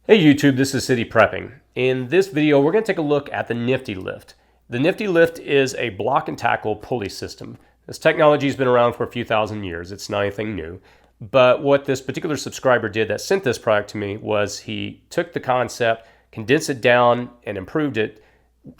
Hey YouTube, this is City Prepping. In this video, we're going to take a look at the nifty-lift. The nifty-lift is a block and tackle pulley system. This technology has been around for a few thousand years. It's not anything new. But what this particular subscriber did that sent this product to me was he took the concept, condensed it down, and improved it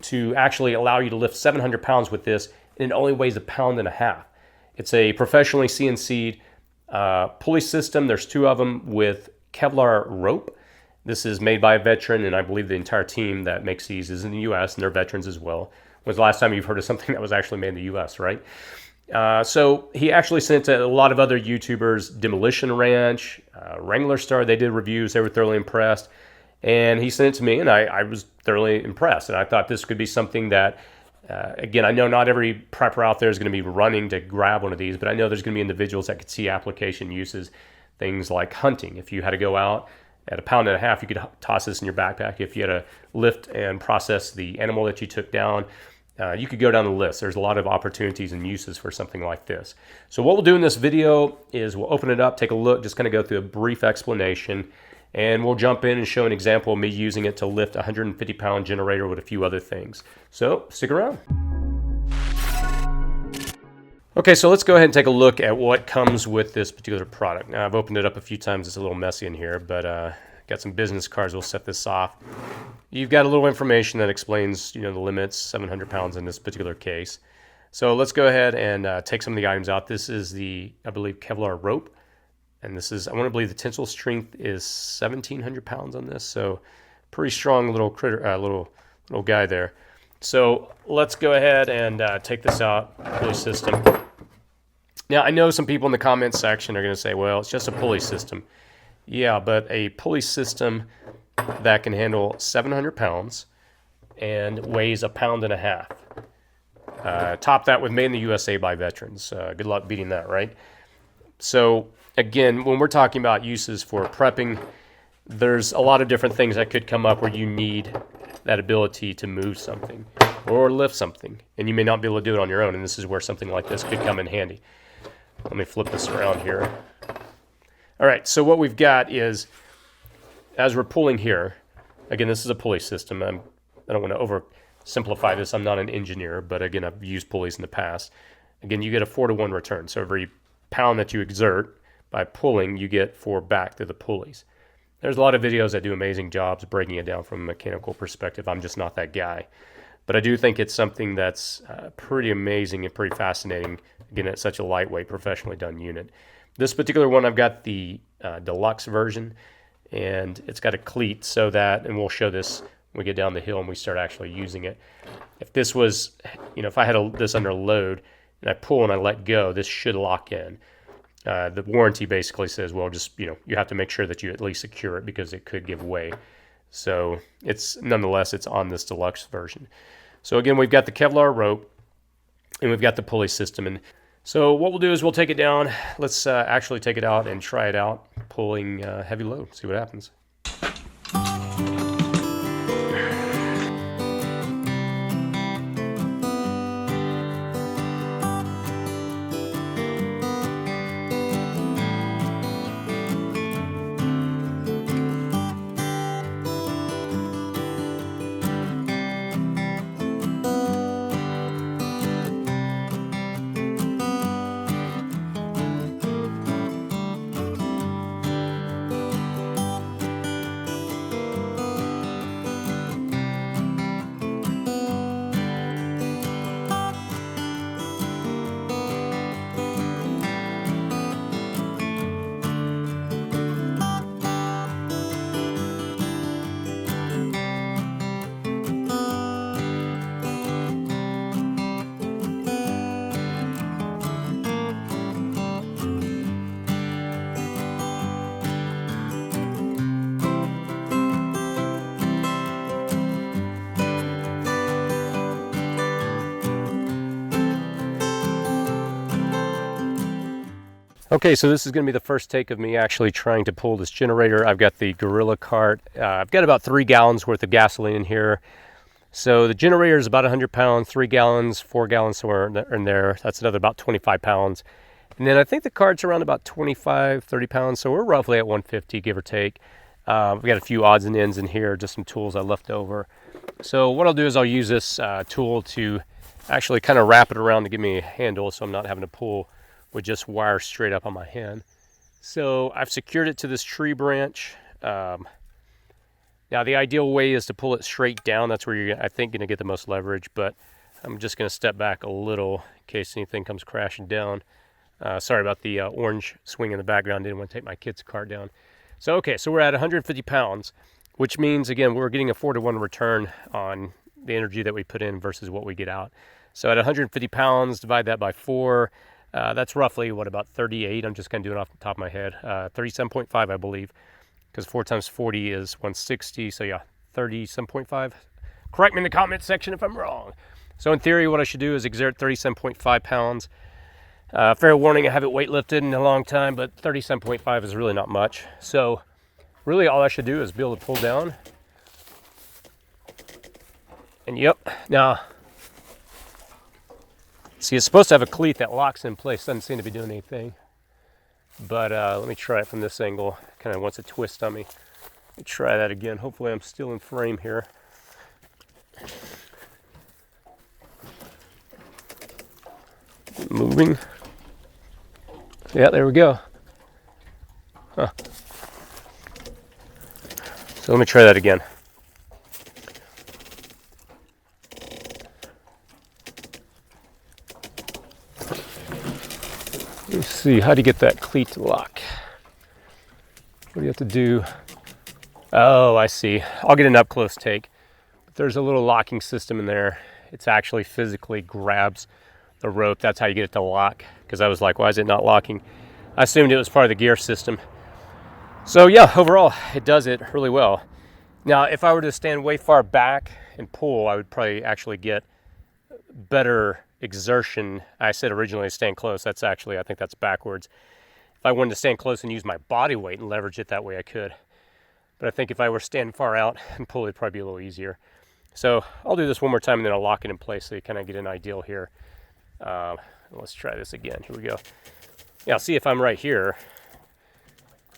to actually allow you to lift 700 pounds with this, and it only weighs 1.5 pounds. It's a professionally CNC'd pulley system. There's two of them with Kevlar rope. This is made by a veteran, and I believe the entire team that makes these is in the U.S., and they're veterans as well. When's the last time you've heard of something that was actually made in the U.S., right? So he actually sent to a lot of other YouTubers, Demolition Ranch, Wranglerstar. They did reviews. They were thoroughly impressed. And he sent it to me, and I was thoroughly impressed. And I thought this could be something that, again, I know not every prepper out there is going to be running to grab one of these, but I know there's going to be individuals that could see application uses, things like hunting. If you had to go out at 1.5 pounds, you could toss this in your backpack. If you had to lift and process the animal that you took down, you could go down the list. There's a lot of opportunities and uses for something like this. So what we'll do in this video is we'll open it up, take a look, just kind of go through a brief explanation, and we'll jump in and show an example of me using it to lift a 150-pound generator with a few other things. So stick around. Okay, so let's go ahead and take a look at what comes with this particular product. Now, I've opened it up a few times. It's a little messy in here, but got some business cards. We'll set this off. You've got a little information that explains, the limits, 700 pounds in this particular case. So let's go ahead and take some of the items out. This is the, I believe, Kevlar rope. And this is, I want to believe the tensile strength is 1,700 pounds on this. So pretty strong little critter, little guy there. So let's go ahead and take this out, pulley system. Now, I know some people in the comments section are going to say, well, it's just a pulley system. Yeah, but a pulley system that can handle 700 pounds and weighs 1.5 pounds. Top that with made in the USA by veterans. Good luck beating that, right? So again, when we're talking about uses for prepping, there's a lot of different things that could come up where you need that ability to move something or lift something, and you may not be able to do it on your own, and this is where something like this could come in handy. Let me flip this around here. All right, so what we've got is, as we're pulling here, again, this is a pulley system. I don't want to oversimplify this. I'm not an engineer, but again, I've used pulleys in the past. Again, you get a 4-to-1 return. So every pound that you exert by pulling, you get 4 back to the pulleys. There's a lot of videos that do amazing jobs breaking it down from a mechanical perspective. I'm just not that guy. But I do think it's something that's pretty amazing and pretty fascinating. Again, it's such a lightweight, professionally done unit. This particular one, I've got the deluxe version, and it's got a cleat so that, and we'll show this when we get down the hill and we start actually using it. If this was, if I had this under load and I pull and I let go, this should lock in. The warranty basically says, well, just, you have to make sure that you at least secure it because it could give way. So nonetheless, it's on this deluxe version. So again, we've got the Kevlar rope and we've got the pulley system. And so what we'll do is we'll take it down. Let's actually take it out and try it out, pulling heavy load, see what happens. Okay, so this is going to be the first take of me actually trying to pull this generator. I've got the Gorilla cart. I've got about 3 gallons worth of gasoline in here. So the generator is about 100 pounds, 3 gallons, 4 gallons somewhere in there. That's another about 25 pounds. And then I think the cart's around about 25, 30 pounds. So we're roughly at 150, give or take. We got a few odds and ends in here, just some tools I left over. So what I'll do is I'll use this tool to actually kind of wrap it around to give me a handle so I'm not having to pull with just wire straight up on my hand. So I've secured it to this tree branch. Now the ideal way is to pull it straight down. That's where you're, I think, going to get the most leverage, but I'm just going to step back a little in case anything comes crashing down. Sorry about the orange swing in the background. Didn't want to take my kid's car down. So, okay, so we're at 150 pounds, which means, again, we're getting a 4-to-1 return on the energy that we put in versus what we get out. So at 150 pounds, divide that by 4. That's roughly, what, about 38? I'm just kind of doing it off the top of my head. 37.5, I believe, because 4 times 40 is 160. So, yeah, 37.5. Correct me in the comment section if I'm wrong. So in theory, what I should do is exert 37.5 pounds. Fair warning, I haven't weightlifted in a long time, but 37.5 is really not much. So really all I should do is be able to pull down. And yep, now, see, it's supposed to have a cleat that locks in place. Doesn't seem to be doing anything. But let me try it from this angle. Kind of wants a twist on me. Let me try that again. Hopefully I'm still in frame here. Moving. Yeah, there we go. Huh. So let me try that again. Let's see, how do you get that cleat to lock? What do you have to do? Oh, I see. I'll get an up close take. But there's a little locking system in there. It's actually physically grabs the rope. That's how you get it to lock. Because I was like, why is it not locking? I assumed it was part of the gear system. So yeah, overall, it does it really well. Now, if I were to stand way far back and pull, I would probably actually get better exertion. I said originally stand close. That's actually, I think that's backwards. If I wanted to stand close and use my body weight and leverage it that way, I could. But I think if I were standing far out and pull, it'd probably be a little easier. So I'll do this one more time and then I'll lock it in place so you kind of get an idea here. Let's try this again. Here we go. Yeah, see if I'm right here.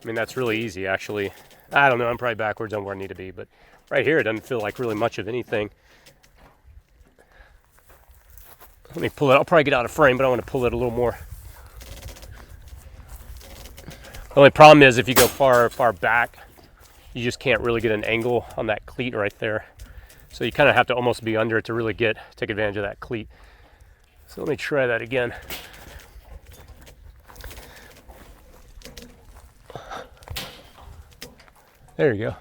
I mean, that's really easy, actually. I don't know. I'm probably backwards on where I need to be. But right here, it doesn't feel like really much of anything. Let me pull it. I'll probably get out of frame, but I want to pull it a little more. The only problem is if you go far back, you just can't really get an angle on that cleat right there. So you kind of have to almost be under it to really take advantage of that cleat. So let me try that again. There you go.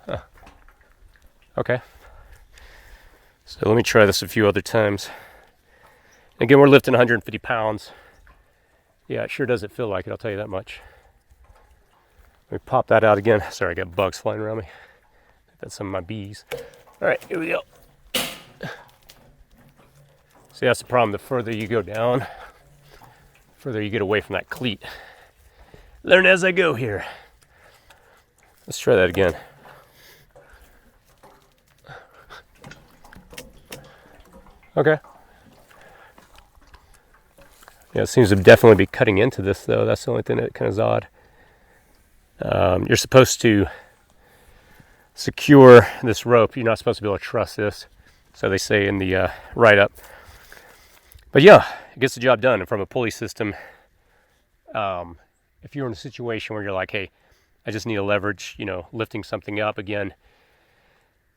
Huh. Okay. So let me try this a few other times. Again, we're lifting 150 pounds. Yeah, it sure doesn't feel like it, I'll tell you that much. Let me pop that out again. Sorry, I got bugs flying around me. That's some of my bees. All right, here we go. See, that's the problem. The further you go down, the further you get away from that cleat. Learn as I go here. Let's try that again. Okay. Yeah, it seems to definitely be cutting into this, though. That's the only thing that kind of is odd. You're supposed to secure this rope. You're not supposed to be able to truss this. So they say in the write-up. But yeah, it gets the job done. And from a pulley system, if you're in a situation where you're like, hey, I just need to leverage, lifting something up. Again,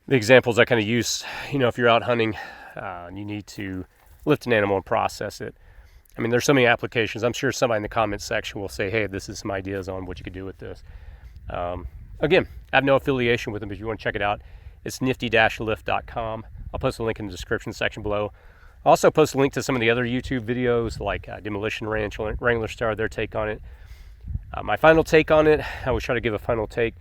the examples I kind of use, if you're out hunting and you need to lift an animal and process it. I mean, there's so many applications. I'm sure somebody in the comments section will say, hey, this is some ideas on what you could do with this. Again, I have no affiliation with them. If you want to check it out, it's nifty-lift.com. I'll post a link in the description section below. I'll also post a link to some of the other YouTube videos like Demolition Ranch, Wranglerstar, their take on it. My final take on it, I always try to give a final take.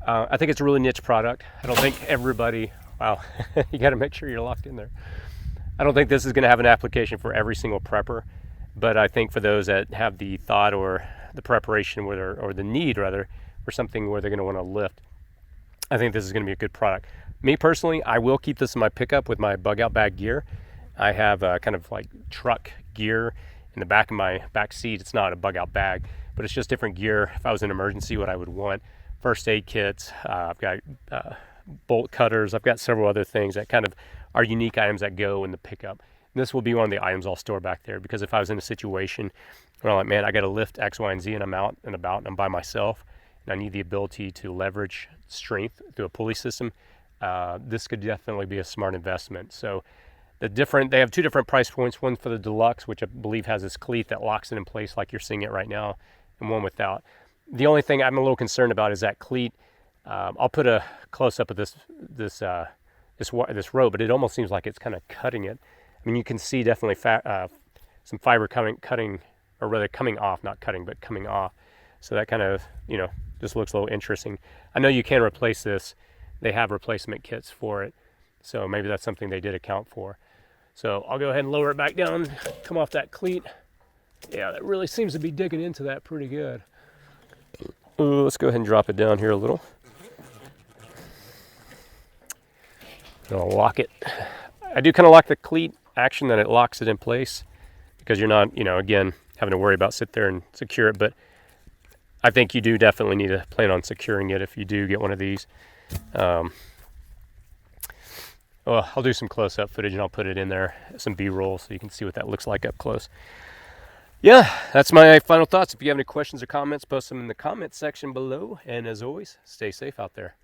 I think it's a really niche product. I don't think everybody, wow, you got to make sure you're locked in there. I don't think this is going to have an application for every single prepper, but I think for those that have the thought or the preparation or the need rather for something where they're going to want to lift, I think this is going to be a good product. Me personally, I will keep this in my pickup with my bug out bag gear. I have kind of like truck gear in the back of my back seat. It's not a bug out bag, but it's just different gear. If I was in an emergency, what I would want: first aid kits. I've got bolt cutters. I've got several other things that kind of are unique items that go in the pickup. And this will be one of the items I'll store back there, because if I was in a situation where I'm like, man, I got to lift X, Y, and Z, and I'm out and about and I'm by myself, and I need the ability to leverage strength through a pulley system, this could definitely be a smart investment. So they have two different price points, one for the deluxe, which I believe has this cleat that locks it in place like you're seeing it right now, and one without. The only thing I'm a little concerned about is that cleat. I'll put a close up of this rope, but it almost seems like it's kind of cutting it. I mean, you can see definitely some fiber coming off, not cutting, but coming off. So that kind of, just looks a little interesting. I know you can replace this. They have replacement kits for it. So maybe that's something they did account for. So I'll go ahead and lower it back down, come off that cleat. Yeah, that really seems to be digging into that pretty good. Let's go ahead and drop it down here a little. I'll lock it. I do kind of like the cleat action that it locks it in place, because you're not, again, having to worry about sit there and secure it. But I think you do definitely need to plan on securing it if you do get one of these. I'll do some close-up footage and I'll put it in there, some B-roll, so you can see what that looks like up close. Yeah, that's my final thoughts. If you have any questions or comments, post them in the comments section below. And as always, stay safe out there.